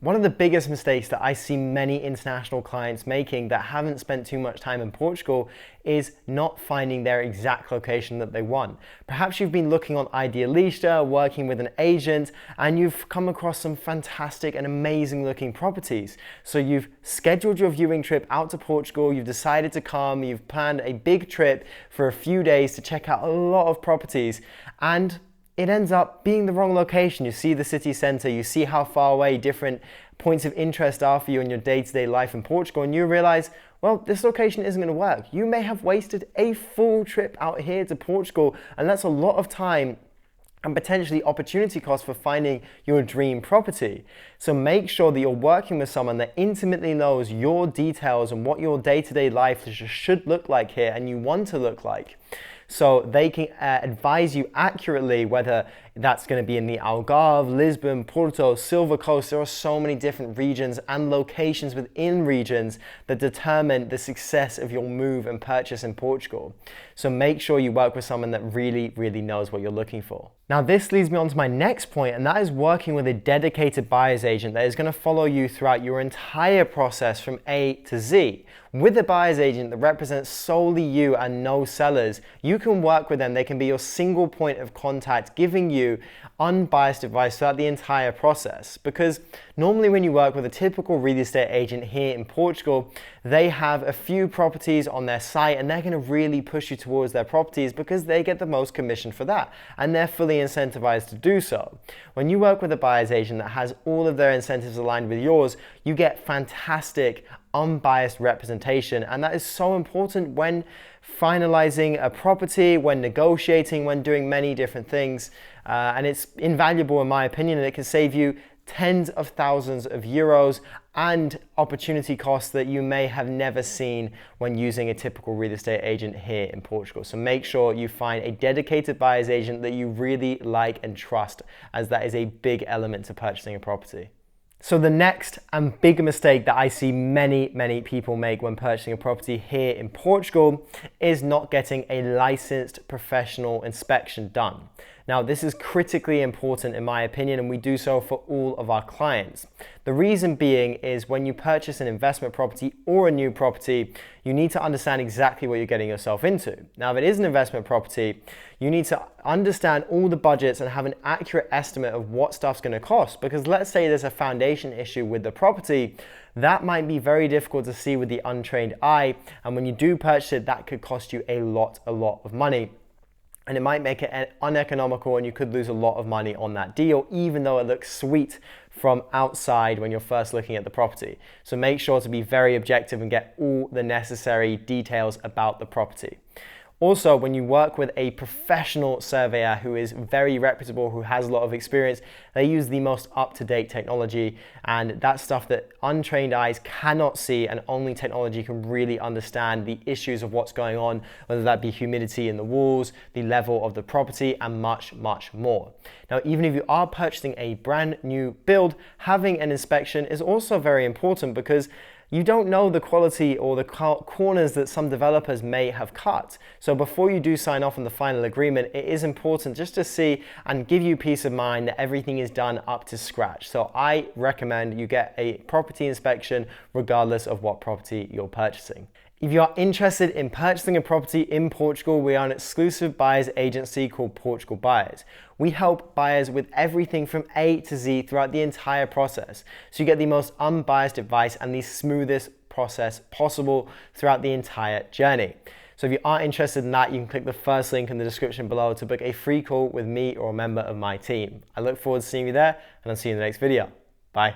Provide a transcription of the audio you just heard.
One of the biggest mistakes that I see many international clients making that haven't spent too much time in Portugal is not finding their exact location that they want. Perhaps you've been looking on Idealista, working with an agent, and you've come across some fantastic and amazing looking properties. So you've scheduled your viewing trip out to Portugal, you've decided to come, you've planned a big trip for a few days to check out a lot of properties, and it ends up being the wrong location. You see the city center, you see how far away different points of interest are for you in your day-to-day life in Portugal, and you realize, well, this location isn't going to work. You may have wasted a full trip out here to Portugal, and that's a lot of time and potentially opportunity cost for finding your dream property. So make sure that you're working with someone that intimately knows your details and what your day-to-day life should look like here and you want to look like. So they can advise you accurately, whether that's going to be in the Algarve, Lisbon, Porto, Silver Coast. There are so many different regions and locations within regions that determine the success of your move and purchase in Portugal. So make sure you work with someone that really, really knows what you're looking for. Now this leads me on to my next point, and that is working with a dedicated buyer's agent that is going to follow you throughout your entire process from A to Z. With a buyer's agent that represents solely you and no sellers, you can work with them. They can be your single point of contact, giving you unbiased advice throughout the entire process. Because normally when you work with a typical real estate agent here in Portugal, they have a few properties on their site and they're going to really push you towards their properties because they get the most commission for that and they're fully incentivized to do so. When you work with a buyer's agent that has all of their incentives aligned with yours, you get fantastic unbiased representation, and that is so important when finalizing a property, when negotiating, when doing many different things, and it's invaluable in my opinion, and it can save you tens of thousands of euros and opportunity costs that you may have never seen when using a typical real estate agent here in Portugal. So make sure you find a dedicated buyer's agent that you really like and trust, as that is a big element to purchasing a property. So the next and big mistake that I see many people make when purchasing a property here in Portugal is not getting a licensed professional inspection done. Now, this is critically important in my opinion, and we do so for all of our clients. The reason being is when you purchase an investment property or a new property, you need to understand exactly what you're getting yourself into. Now, if it is an investment property, you need to understand all the budgets and have an accurate estimate of what stuff's going to cost. Because let's say there's a foundation issue with the property, that might be very difficult to see with the untrained eye. And when you do purchase it, that could cost you a lot of money. And it might make it uneconomical and you could lose a lot of money on that deal, even though it looks sweet from outside when you're first looking at the property. So make sure to be very objective and get all the necessary details about the property. Also, when you work with a professional surveyor who is very reputable, who has a lot of experience, they use the most up-to-date technology, and that's stuff that untrained eyes cannot see, and only technology can really understand the issues of what's going on, whether that be humidity in the walls, the level of the property, and much more. Now, even if you are purchasing a brand new build, having an inspection is also very important because you don't know the quality or the corners that some developers may have cut. So before you do sign off on the final agreement, it is important just to see and give you peace of mind that everything is done up to scratch. So I recommend you get a property inspection regardless of what property you're purchasing. If you are interested in purchasing a property in Portugal, we are an exclusive buyers agency called Portugal Buyers. We help buyers with everything from A to Z throughout the entire process. So you get the most unbiased advice and the smoothest process possible throughout the entire journey. So if you are interested in that, you can click the first link in the description below to book a free call with me or a member of my team. I look forward to seeing you there, and I'll see you in the next video. Bye.